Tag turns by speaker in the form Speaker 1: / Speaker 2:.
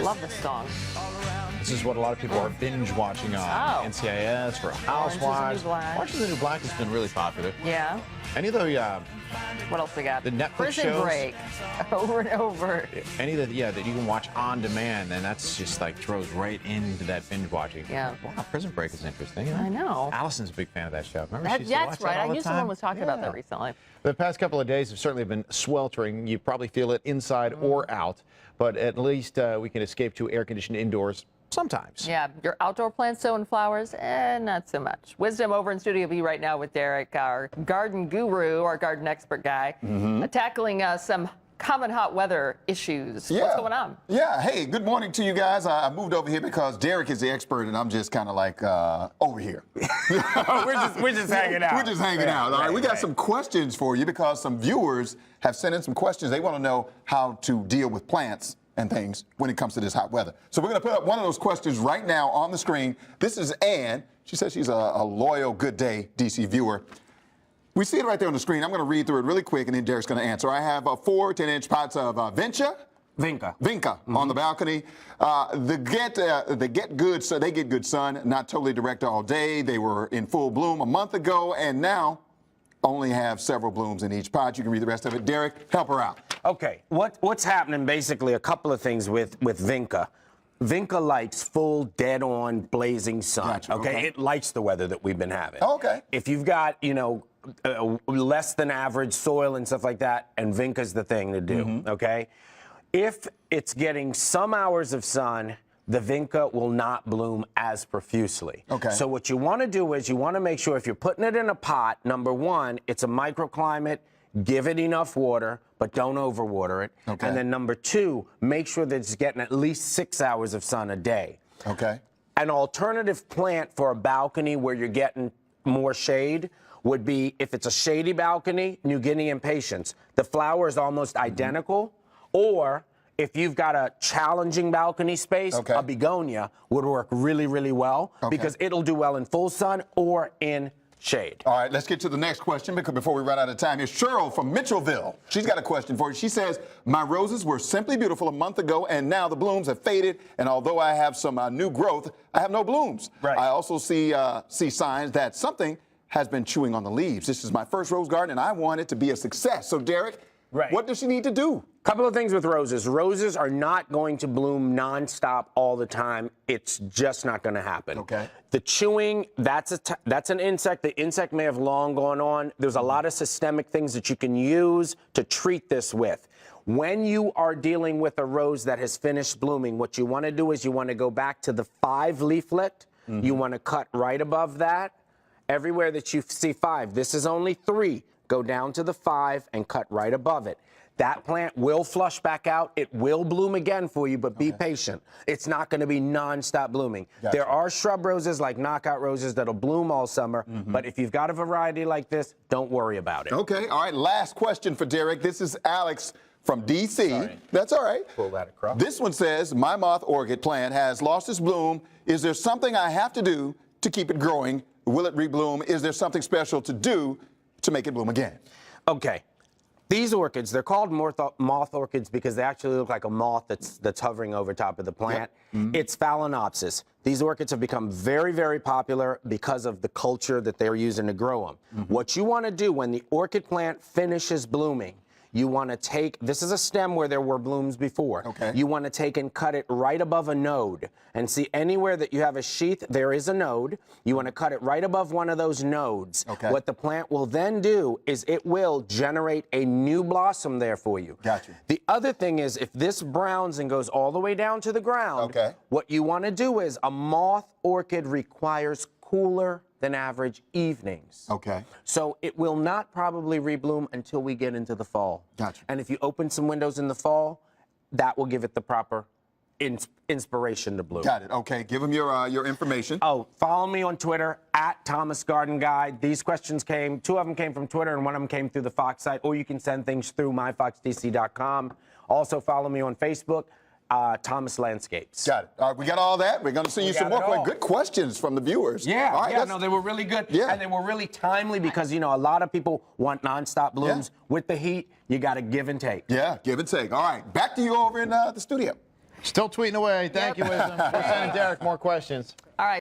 Speaker 1: Love this song.
Speaker 2: This is what a lot of people are binge watching on NCIS or Housewives. Orange is the New Black has been really popular.
Speaker 1: Yeah.
Speaker 2: Any of the
Speaker 1: what else we got?
Speaker 2: The Netflix
Speaker 1: Prison
Speaker 2: shows,
Speaker 1: Break, over and over.
Speaker 2: Any of the that you can watch on demand, and that's just like throws right into that binge watching.
Speaker 1: Yeah.
Speaker 2: Wow, Prison Break is interesting.
Speaker 1: I know.
Speaker 2: Allison's a big fan of that show. Remember,
Speaker 1: That's right. I knew someone was talking about that recently.
Speaker 2: The past couple of days have certainly been sweltering. You probably feel it inside or out, but at least we can escape to air-conditioned indoors sometimes.
Speaker 1: Yeah, your outdoor plants sowing flowers, not so much. Wisdom over in Studio B right now with Derek, our garden guru, our garden expert guy, tackling some common hot weather issues.
Speaker 3: Yeah.
Speaker 1: What's going on?
Speaker 3: Yeah, hey, good morning to you guys. I moved over here because Derek is the expert and I'm just kind of like over here.
Speaker 4: we're just hanging out.
Speaker 3: We're just hanging out. All right, we got some questions for you because some viewers have sent in some questions. They want to know how to deal with plants and things when it comes to this hot weather. So we're going to put up one of those questions right now on the screen. This is Ann. She says she's a loyal Good Day DC viewer. We see it right there on the screen. I'm going to read through it really quick, and then Derek's going to answer. I have 4 10-inch pots of Vinca on the balcony. They get good sun, not totally direct all day. They were in full bloom a month ago, and now only have several blooms in each pot. You can read the rest of it. Derek, help her out.
Speaker 4: Okay, what's happening, basically, a couple of things with Vinca. Vinca likes full, dead-on, blazing sun.
Speaker 3: Gotcha,
Speaker 4: okay? It likes the weather that we've been having.
Speaker 3: Oh, okay.
Speaker 4: If you've got, less than average soil and stuff like that, and Vinca's the thing to do, okay? If it's getting some hours of sun, the Vinca will not bloom as profusely.
Speaker 3: Okay.
Speaker 4: So what you want to do is you want to make sure if you're putting it in a pot, number one, it's a microclimate, give it enough water, but don't overwater it.
Speaker 3: Okay.
Speaker 4: And then number two, make sure that it's getting at least 6 hours of sun a day.
Speaker 3: Okay.
Speaker 4: An alternative plant for a balcony where you're getting more shade would be, if it's a shady balcony, New Guinea impatiens. The flower is almost identical. Or if you've got a challenging balcony space, a begonia would work really, really well because it'll do well in full sun or in shade.
Speaker 3: All right, let's get to the next question because before we run out of time, here's Cheryl from Mitchellville. She's got a question for you. She says, my roses were simply beautiful a month ago, and now the blooms have faded, and although I have some new growth, I have no blooms.
Speaker 4: Right.
Speaker 3: I also see signs that something has been chewing on the leaves. This is my first rose garden, and I want it to be a success. So, Derek, what does she need to do?
Speaker 4: Couple of things with roses. Roses are not going to bloom nonstop all the time. It's just not going to happen.
Speaker 3: Okay.
Speaker 4: The chewing, that's an insect. The insect may have long gone on. There's a lot of systemic things that you can use to treat this with. When you are dealing with a rose that has finished blooming, what you want to do is you want to go back to the 5 leaflet. You want to cut right above that. Everywhere that you see 5, this is only 3. Go down to the 5 and cut right above it. That plant will flush back out. It will bloom again for you, but be patient. It's not going to be non-stop blooming.
Speaker 3: Gotcha.
Speaker 4: There are shrub roses like knockout roses that'll bloom all summer, but if you've got a variety like this, don't worry about it.
Speaker 3: Okay, all right, last question for Derek. This is Alex from D.C.
Speaker 2: Sorry.
Speaker 3: That's all right.
Speaker 2: Pull that across.
Speaker 3: This one says, my moth orchid plant has lost its bloom. Is there something I have to do to keep it growing? Will it rebloom? Is there something special to do to make it bloom again?
Speaker 4: Okay. These orchids, they're called moth orchids because they actually look like a moth that's hovering over top of the plant. It's Phalaenopsis. These orchids have become very, very popular because of the culture that they're using to grow them. What you want to do when the orchid plant finishes blooming, you want to take, this is a stem where there were blooms before.
Speaker 3: Okay.
Speaker 4: You want to take and cut it right above a node. And see, anywhere that you have a sheath, there is a node. You want to cut it right above one of those nodes.
Speaker 3: Okay.
Speaker 4: What the plant will then do is it will generate a new blossom there for you.
Speaker 3: Gotcha.
Speaker 4: The other thing is, if this browns and goes all the way down to the ground, what you want to do is, a moth orchid requires cooler than average evenings.
Speaker 3: Okay.
Speaker 4: So it will not probably rebloom until we get into the fall.
Speaker 3: Gotcha.
Speaker 4: And if you open some windows in the fall, that will give it the proper inspiration to bloom.
Speaker 3: Got it. Okay. Give them your information.
Speaker 4: Oh, follow me on Twitter @ThomasGardenGuide. These questions came, 2 of them came from Twitter and 1 of them came through the Fox site, or you can send things through myfoxdc.com. Also follow me on Facebook Thomas Landscapes.
Speaker 3: Got it. All right, we got all that. We're going to see you some
Speaker 4: got
Speaker 3: more
Speaker 4: it all.
Speaker 3: good questions from the viewers.
Speaker 4: Yeah,
Speaker 3: all right,
Speaker 4: yeah, no, they were really good.
Speaker 3: Yeah.
Speaker 4: And they were really timely because, a lot of people want nonstop blooms. With the heat, you got to give and take.
Speaker 3: Yeah, give and take. All right, back to you over in the studio.
Speaker 2: Still tweeting away. Thank you, Wisdom. We're sending Derek more questions.
Speaker 1: All right.